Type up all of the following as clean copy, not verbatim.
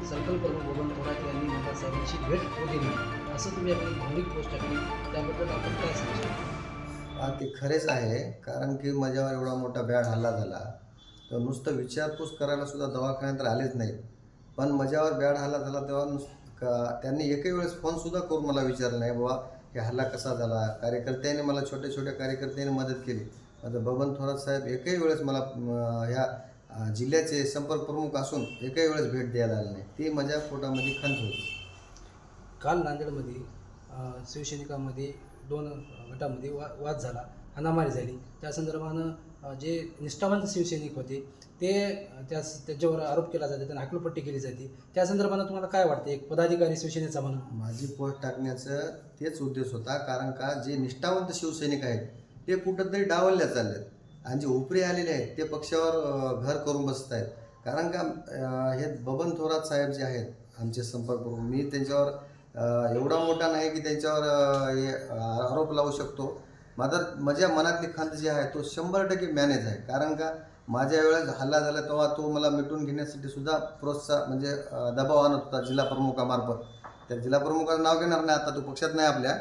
Circle प्रमुख बबन थोरात यांनी नगर साहेबांची भेट होऊ दिली नाही, असं तुम्ही आपली भावनिक पोस्ट टाकली, त्याबद्दल आपण काय सांगू? ते खरेच आहे. कारण की माझ्यावर एवढा मोठा भ्याड हल्ला झाला, तर नुसतं विचारपूस करायला सुद्धा दवाखान्यात तर आलेच नाहीत. पण माझ्यावर भ्याड हल्ला झाला तेव्हा त्यांनी एकही वेळेस फोनसुद्धा करून मला विचारलं नाही, बाबा हे हल्ला कसा झाला. कार्यकर्त्यांनी मला, छोट्या छोट्या कार्यकर्त्यांनी मदत केली. आता बबन थोरात साहेब एकही वेळेस मला ह्या जिल्ह्याचे संपर्क प्रमुख असून एकही वेळेस भेट द्यायला आले नाही. ती माझ्या पोटामध्ये खंत होती. काल नांदेडमध्ये शिवसैनिकांमध्ये दोन गटामध्ये वाद झाला, हाणामारी झाली. त्या संदर्भानं जे निष्ठावंत शिवसैनिक होते ते त्याच्यावर आरोप केला जाते, त्यांना हाकलपट्टी केली जाते. त्या संदर्भानं तुम्हाला काय वाटते, एक पदाधिकारी शिवसेनेचा म्हणून? माझी पोस्ट टाकण्याचं तेच उद्देश होता. कारण का जे निष्ठावंत शिवसैनिक आहेत ते कुठंतरी डावलल्या चाललेत आणि जे उपरी आलेले आहेत ते पक्षावर घर करून बसत आहेत. कारण का हे बबन थोरात साहेब जे आहेत आमचे संपर्क प्रमुख, मी त्यांच्यावर एवढा मोठा नाही की त्यांच्यावर हे आरोप लावू शकतो. मात्र माझ्या मनातली खंत जी आहे तो 100% मॅनेज आहे. कारण का माझ्या वेळेस हल्ला झाला तेव्हा तो मला मिटून घेण्यासाठी सुद्धा प्रोत्साहन म्हणजे दबाव आणत होता जिल्हा प्रमुखामार्फत. त्या जिल्हा प्रमुखाचं नाव घेणार नाही, आता तो पक्षात नाही आपल्या.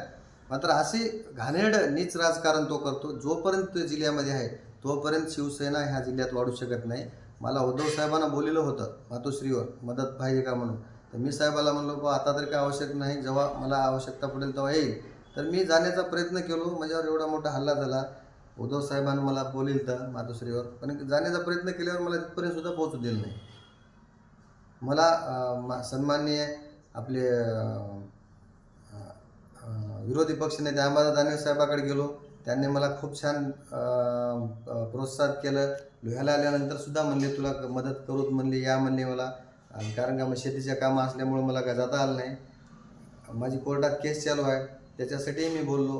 मात्र असे घाणेरड नीच राजकारण तो करतो. जोपर्यंत तो जिल्ह्यामध्ये आहे तोपर्यंत शिवसेना ह्या जिल्ह्यात वाढू शकत नाही. मला उद्धव साहेबांना बोललेलं होतं मातोश्रीवर मदत पाहिजे का म्हणून. तर मी साहेबाला म्हणलो, बा आता तरी काय आवश्यक नाही, जेव्हा मला आवश्यकता पडेल तेव्हा येईल. तर मी जाण्याचा प्रयत्न केलो. माझ्यावर एवढा मोठा हल्ला झाला, उद्धव साहेबांनी मला बोलिलं तर मातोश्रीवर, पण जाण्याचा प्रयत्न केल्यावर मला तिथपर्यंत सुद्धा पोहोचू दिलं नाही. मला सन्माननीय आपले विरोधी पक्षनेते अंबादास दानवे साहेबाकडे गेलो. त्यांनी मला खूप छान प्रोत्साहित केलं. लोह्याला आल्यानंतर सुद्धा म्हणले तुला मदत करूच म्हणले, या म्हणले मला. कारण का मग शेतीच्या कामं असल्यामुळे मला काय जाता आलं नाही. माझी कोर्टात केस चालू आहे, त्याच्यासाठीही मी बोललो.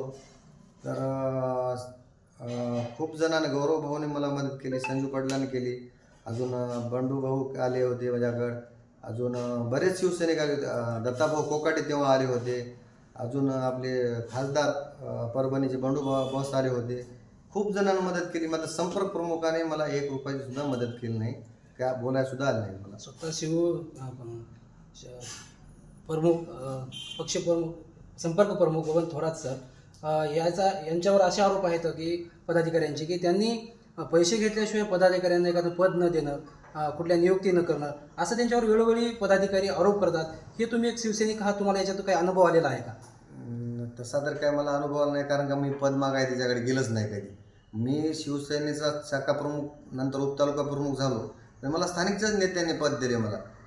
तर खूप जणांनी, गौरव भाऊने मला मदत केली, संजू पडलाने केली, अजून बंडू भाऊ आले होते माझ्याकडं, अजून बरेच शिवसैनिक आले होते. दत्ताभाऊ कोकाटे तेव्हा आले होते, अजून आपले खासदार परभणीचे बंडू बॉस आले होते. खूप जणांनी मदत केली. मात्र संपर्क प्रमुखाने मला 1 रुपयाची सुद्धा मदत केली नाही, काय बोलायला सुद्धा आलं नाही मला. स्वतः प्रमुख पक्षप्रमुख संपर्क प्रमुख बबन थोरात सर यांच्यावर असे आरोप आहेत की पदाधिकाऱ्यांचे, की त्यांनी पैसे घेतल्याशिवाय पदाधिकाऱ्यांना एखादं पद न देणं, कुठल्या नियुक्ती न करणं, असं त्यांच्यावर वेळोवेळी पदाधिकारी आरोप करतात. हे तुम्ही एक शिवसैनिक हा, तुम्हाला याच्यातून काही अनुभव आलेला आहे का? तसा तर काय मला अनुभव आला नाही, कारण का मी पद मागाय त्याच्याकडे गेलंच नाही कधी. मी शिवसेनेचा शाखा प्रमुख नंतर उपतालुका प्रमुख झालो, तर मला स्थानिकच्याच नेत्यांनी पद दिले.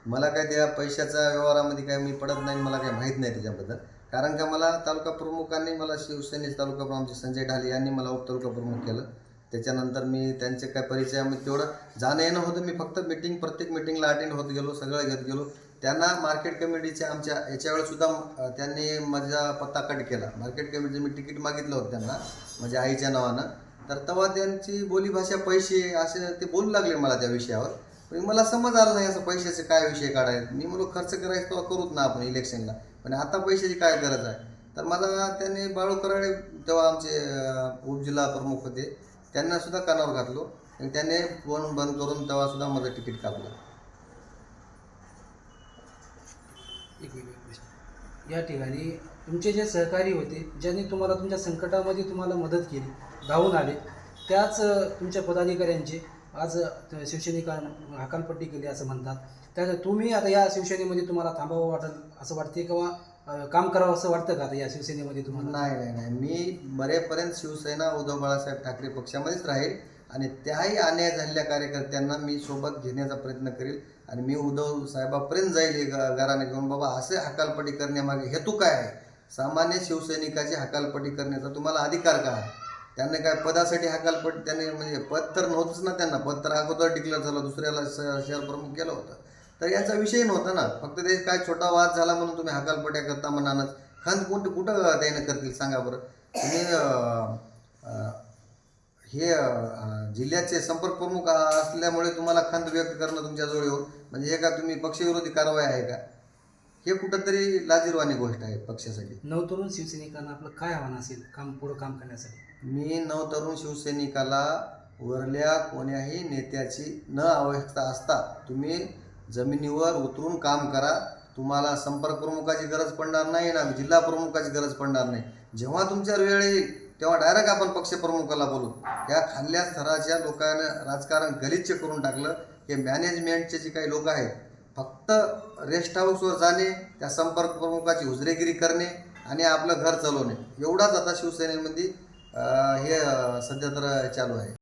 मला काय त्या पैशाच्या व्यवहारामध्ये काय मी पडत नाही, मला काय माहीत नाही त्याच्याबद्दल. कारण का मला तालुका प्रमुखांनी, मला शिवसेनेचे तालुका प्रमुख संजय ढाले यांनी मला उपतालुका प्रमुख केलं. त्याच्यानंतर मी त्यांचे काय परिचयामध्ये तेवढं जाणं येणं होतं. मी फक्त प्रत्येक मिटिंगला अटेंड होत गेलो, सगळं घेत गेलो. त्यांना मार्केट कमिटीच्या आमच्या याच्यावेळेसुद्धा त्यांनी माझा पत्ता कट केला. मार्केट कमिटीचं मी तिकीट मागितलं होतं त्यांना माझ्या आईच्या नावानं. तर तेव्हा त्यांची बोलीभाषा पैसे असे ते बोलू लागले मला त्या विषयावर. पण मला समज आलं नाही असं पैशाचे काय विषय काढायचे. मी म्हणलो खर्च करायचं तेव्हा करूच ना आपण इलेक्शनला, पण आता पैशाची काय गरज आहे. तर मला त्यांनी बाळू कराडे तेव्हा आमचे उपजिल्हा प्रमुख होते, त्यांना सुद्धा कानावर घातलो आणि त्याने फोन बंद करून तेव्हा सुद्धा माझं तिकीट कापलं. एक प्रश्न, या ठिकाणी तुमचे जे सहकारी होते, ज्यांनी तुम्हाला तुमच्या संकटामध्ये तुम्हाला मदत केली, धावून आले, त्याच तुमच्या पदाधिकाऱ्यांचे आज शिवसैनिकांना हकालपट्टी केली असं म्हणतात. त्या तुम्ही आता या शिवसेनेमध्ये तुम्हाला थांबावं वाटेल असं वाटते, किंवा काम करावं असं वाटतं का आता या शिवसेनेमध्ये तुम्हाला? नाही, मी मरेपर्यंत शिवसेना उद्धव बाळासाहेब ठाकरे पक्षामध्येच राहील आणि त्याही अन्याय झालेल्या कार्यकर्त्यांना मी सोबत घेण्याचा प्रयत्न करेल. आणि मी उद्धव साहेबापर्यंत जाईल हे घराने घेऊन, बाबा असे हकालपट्टी करण्यामागे हेतू काय आहे. सामान्य शिवसैनिकाची हकालपट्टी करण्याचा तुम्हाला अधिकार काय आहे. त्यांनी काय पदासाठी हकालपट्टी, त्यांनी म्हणजे पद तर नव्हतंच ना, त्यांना पद तर अगोदर डिक्लेअर झालं, दुसऱ्याला शहर प्रमुख केलं होतं. तर याचा विषय नव्हता ना, फक्त ते काय छोटा वाद झाला म्हणून तुम्ही हकालपट्ट्या करता म्हणानच. खंत कुठं त्यानं करतील सांगा बरं. तुम्ही हे जिल्ह्याचे संपर्क प्रमुख असल्यामुळे तुम्हाला खंत व्यक्त करणं तुमच्याजवळ येऊन, म्हणजे हे का तुम्ही पक्षविरोधी कारवाई आहे का. हे कुठंतरी लाजिरवाणी गोष्ट आहे पक्षासाठी. नवतरुण शिवसैनिकांना आपलं काय आव्हान असेल पुढं काम करण्यासाठी? मी नवतरुण शिवसैनिकाला वरल्या कोण्याही नेत्याची न आवश्यकता असता तुम्ही जमिनीवर उतरून काम करा. तुम्हाला संपर्क प्रमुखाची गरज पडणार नाही ना जिल्हा प्रमुखाची गरज पडणार नाही. जेव्हा तुमच्यावर वेळ येईल तेव्हा डायरेक्ट आपण पक्षप्रमुखाला बोलू. या खाल्ल्या स्तराच्या लोकांना राजकारण गलिच्छ करून टाकलं. हे मॅनेजमेंटचे जे काही लोक आहेत फक्त रेस्ट हाऊसवर जाणे, त्या संपर्क प्रमुखाची हुजरेगिरी करणे आणि आपलं घर चालवणे एवढाच आता शिवसेनेमध्ये हे सध्या तर चालू आहे.